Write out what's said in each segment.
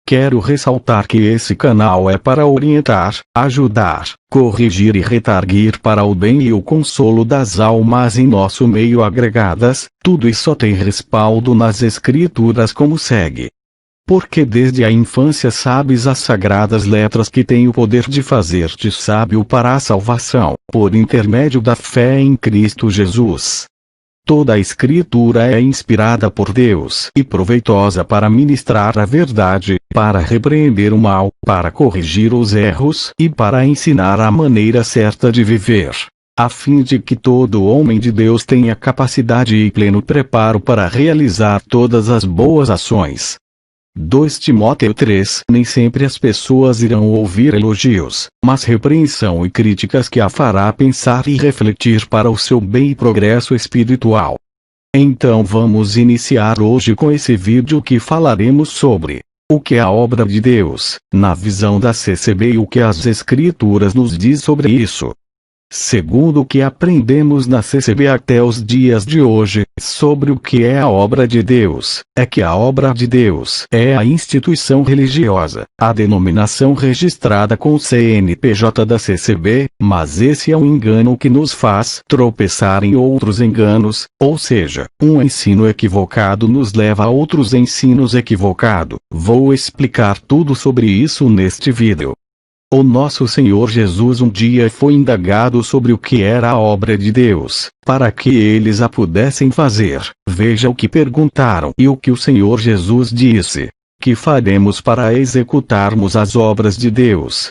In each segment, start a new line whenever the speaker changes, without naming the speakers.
Quero ressaltar que esse canal é para orientar, ajudar, corrigir e redarguir para o bem e o consolo das almas em nosso meio agregadas, tudo isso tem respaldo nas Escrituras como segue. Porque desde a infância sabes as sagradas letras que têm o poder de fazer-te sábio para a salvação, por intermédio da fé em Cristo Jesus. Toda a Escritura é inspirada por Deus e proveitosa para ministrar a verdade, para repreender o mal, para corrigir os erros e para ensinar a maneira certa de viver, a fim de que todo homem de Deus tenha capacidade e pleno preparo para realizar todas as boas ações. 2 Timóteo 3. Nem sempre as pessoas irão ouvir elogios, mas repreensão e críticas que a fará pensar e refletir para o seu bem e progresso espiritual. Então vamos iniciar hoje com esse vídeo que falaremos sobre o que é a obra de Deus, na visão da CCB e o que as Escrituras nos diz sobre isso. Segundo o que aprendemos na CCB até os dias de hoje, sobre o que é a obra de Deus, é que a obra de Deus é a instituição religiosa, a denominação registrada com o CNPJ da CCB, mas esse é um engano que nos faz tropeçar em outros enganos, ou seja, um ensino equivocado nos leva a outros ensinos equivocados. Vou explicar tudo sobre isso neste vídeo. O nosso Senhor Jesus um dia foi indagado sobre o que era a obra de Deus, para que eles a pudessem fazer. Veja o que perguntaram e o que o Senhor Jesus disse: que faremos para executarmos as obras de Deus?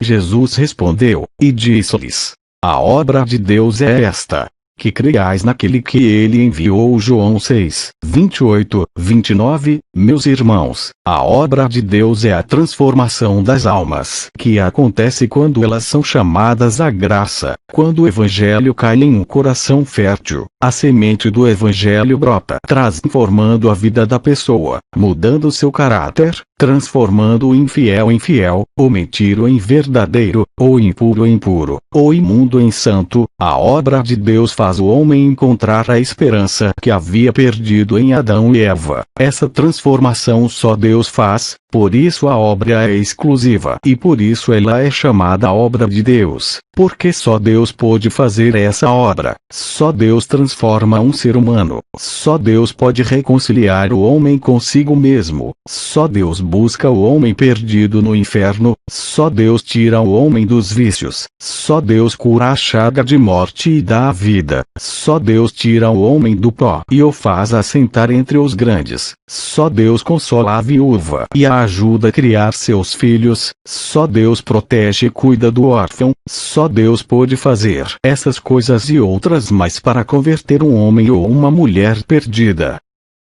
Jesus respondeu, e disse-lhes: a obra de Deus é esta, que creiais naquele que ele enviou. João 6, 28, 29. Meus irmãos, a obra de Deus é a transformação das almas, que acontece quando elas são chamadas à graça, quando o Evangelho cai em um coração fértil, a semente do Evangelho brota, transformando a vida da pessoa, mudando seu caráter, transformando o infiel em fiel, o mentiro em verdadeiro, o impuro em puro, o imundo em santo. A obra de Deus faz o homem encontrar a esperança que havia perdido em Adão e Eva. Essa transformação só Deus faz, por isso a obra é exclusiva e por isso ela é chamada obra de Deus, porque só Deus pode fazer essa obra. Só Deus transforma um ser humano. Só Deus pode reconciliar o homem consigo mesmo. Só Deus busca o homem perdido no inferno. Só Deus tira o homem dos vícios. Só Deus cura a chaga de morte e dá a vida. Só Deus tira o homem do pó e o faz assentar entre os grandes. Só Deus consola a viúva e a ajuda a criar seus filhos. Só Deus protege e cuida do órfão. Só Deus pode fazer essas coisas e outras mais para converter um homem ou uma mulher perdida.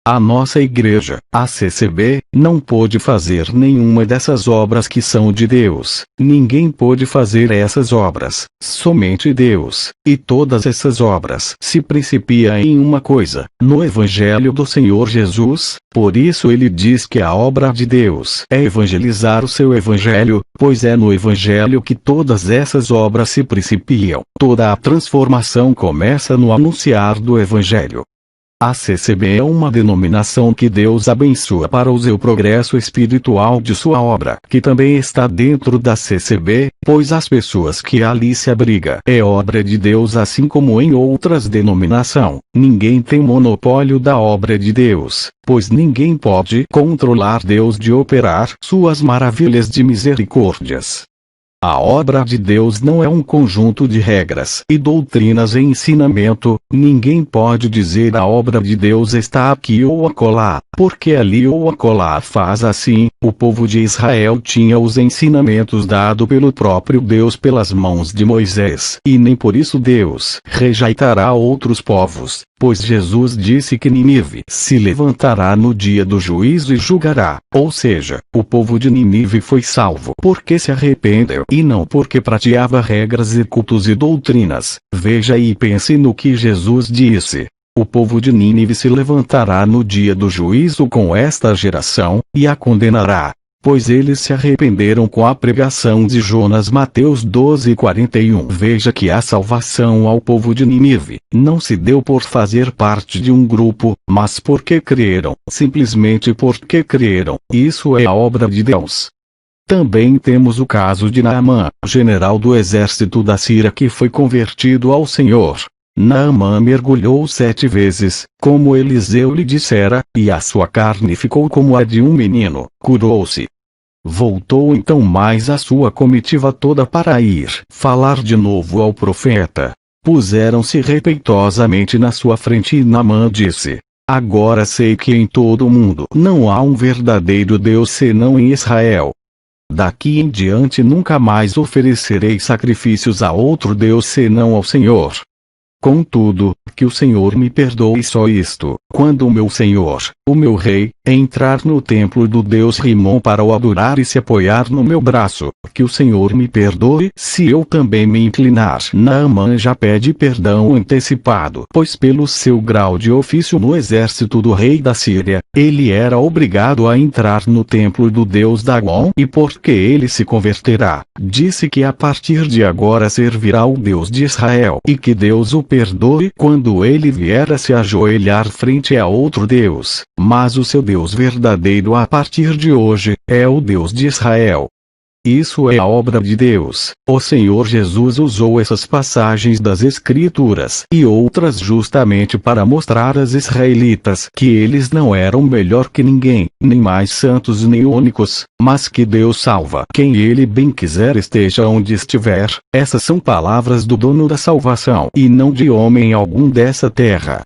A nossa igreja, a CCB, não pôde fazer nenhuma dessas obras que são de Deus. Ninguém pôde fazer essas obras, somente Deus. E todas essas obras se principiam em uma coisa, no Evangelho do Senhor Jesus. Por isso ele diz que a obra de Deus é evangelizar o seu Evangelho, pois é no Evangelho que todas essas obras se principiam. Toda a transformação começa no anunciar do Evangelho. A CCB é uma denominação que Deus abençoa para o seu progresso espiritual de sua obra, que também está dentro da CCB, pois as pessoas que ali se abriga é obra de Deus assim como em outras denominações. Ninguém tem monopólio da obra de Deus, pois ninguém pode controlar Deus de operar suas maravilhas de misericórdias. A obra de Deus não é um conjunto de regras e doutrinas em ensinamento. Ninguém pode dizer a obra de Deus está aqui ou acolá, porque ali ou acolá faz assim. O povo de Israel tinha os ensinamentos dados pelo próprio Deus pelas mãos de Moisés, e nem por isso Deus rejeitará outros povos, pois Jesus disse que Nínive se levantará no dia do juízo e julgará. Ou seja, o povo de Nínive foi salvo porque se arrependeu e não porque praticava regras e cultos e doutrinas. Veja e pense no que Jesus disse. O povo de Nínive se levantará no dia do juízo com esta geração, e a condenará. pois eles se arrependeram com a pregação de Jonas. Mateus 12:41. Veja que a salvação ao povo de Nínive não se deu por fazer parte de um grupo, mas porque creram, simplesmente porque creram. Isso é a obra de Deus. Também temos o caso de Naamã, general do exército da Síria, que foi convertido ao Senhor. Naamã mergulhou 7 vezes, como Eliseu lhe dissera, e a sua carne ficou como a de um menino, curou-se. Voltou então mais a sua comitiva toda para ir falar de novo ao profeta. Puseram-se respeitosamente na sua frente e Naamã disse: Agora sei que em todo o mundo não há um verdadeiro Deus senão em Israel. Daqui em diante nunca mais oferecerei sacrifícios a outro Deus senão ao Senhor. Contudo, que o Senhor me perdoe só isto: quando o meu senhor, o meu rei, entrar no templo do Deus Rimon para o adorar e se apoiar no meu braço, que o Senhor me perdoe se eu também me inclinar. Naamã já pede perdão antecipado, pois pelo seu grau de ofício no exército do rei da Síria, ele era obrigado a entrar no templo do Deus Dagon, e porque ele se converterá, disse que a partir de agora servirá ao Deus de Israel, e que Deus o perdoe quando ele vier a se ajoelhar frente a outro Deus, mas o seu Deus verdadeiro a partir de hoje é o Deus de Israel. Isso é a obra de Deus. O Senhor Jesus usou essas passagens das Escrituras e outras justamente para mostrar aos israelitas que eles não eram melhor que ninguém, nem mais santos nem únicos, mas que Deus salva quem Ele bem quiser esteja onde estiver. Essas são palavras do dono da salvação e não de homem algum dessa terra.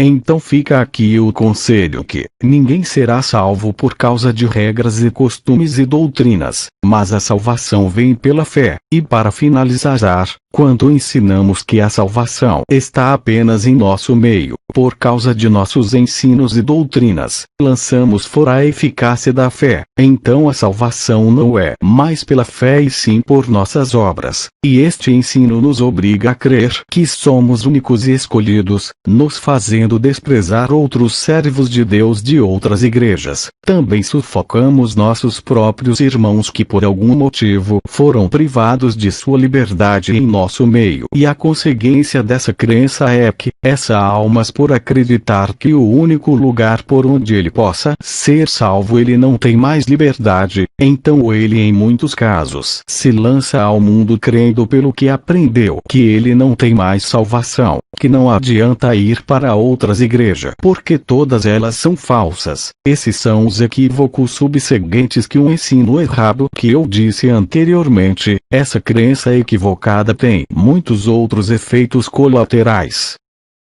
Então fica aqui o conselho que ninguém será salvo por causa de regras e costumes e doutrinas, mas a salvação vem pela fé. E para finalizar, quando ensinamos que a salvação está apenas em nosso meio, por causa de nossos ensinos e doutrinas, lançamos fora a eficácia da fé. Então a salvação não é mais pela fé e sim por nossas obras. E este ensino nos obriga a crer que somos únicos e escolhidos, nos fazendo desprezar outros servos de Deus de outras igrejas. Também sufocamos nossos próprios irmãos que por algum motivo foram privados de sua liberdade em nosso meio. E a consequência dessa crença é que essa almas, por acreditar que o único lugar por onde ele possa ser salvo ele não tem mais liberdade, então ele em muitos casos se lança ao mundo crendo pelo que aprendeu que ele não tem mais salvação, que não adianta ir para outras igrejas porque todas elas são falsas. Esses são os equívocos subseguintes que o ensino errado que eu disse anteriormente. Essa crença equivocada tem muitos outros efeitos colaterais.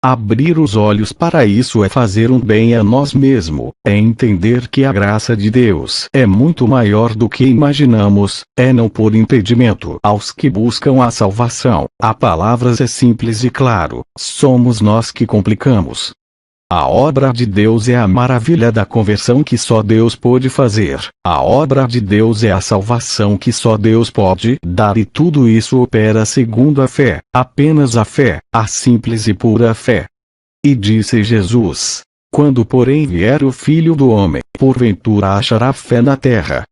Abrir os olhos para isso é fazer um bem a nós mesmos, é entender que a graça de Deus é muito maior do que imaginamos, é não pôr impedimento aos que buscam a salvação. A palavra é simples e claro, somos nós que complicamos. A obra de Deus é a maravilha da conversão que só Deus pode fazer. A obra de Deus é a salvação que só Deus pode dar e tudo isso opera segundo a fé, apenas a fé, a simples e pura fé. E disse Jesus: quando porém vier o Filho do Homem, porventura achará fé na terra?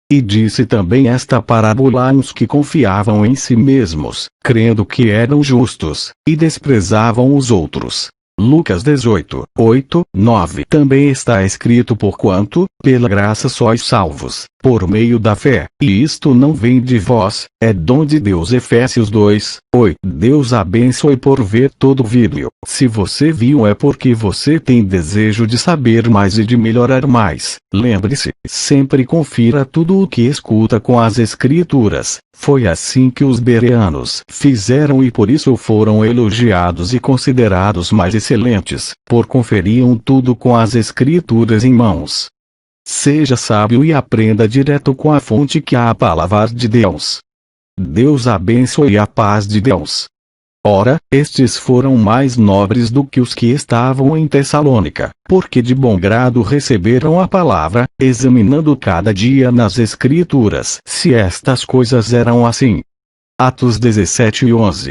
E disse também esta parábola a uns que confiavam em si mesmos, crendo que eram justos, e desprezavam os outros. Lucas 18, 8, 9. Também está escrito: porquanto, pela graça sois salvos, por meio da fé, e isto não vem de vós, é dom de Deus. Efésios 2, 8. Deus abençoe por ver todo o vídeo. Se você viu é porque você tem desejo de saber mais e de melhorar mais. Lembre-se, sempre confira tudo o que escuta com as Escrituras. Foi assim que os bereanos fizeram e por isso foram elogiados e considerados mais excelentes, por conferiam tudo com as Escrituras em mãos. Seja sábio e aprenda direto com a fonte que é a palavra de Deus. Deus abençoe a paz de Deus. Ora, estes foram mais nobres do que os que estavam em Tessalônica, porque de bom grado receberam a palavra, examinando cada dia nas Escrituras se estas coisas eram assim. Atos 17:11.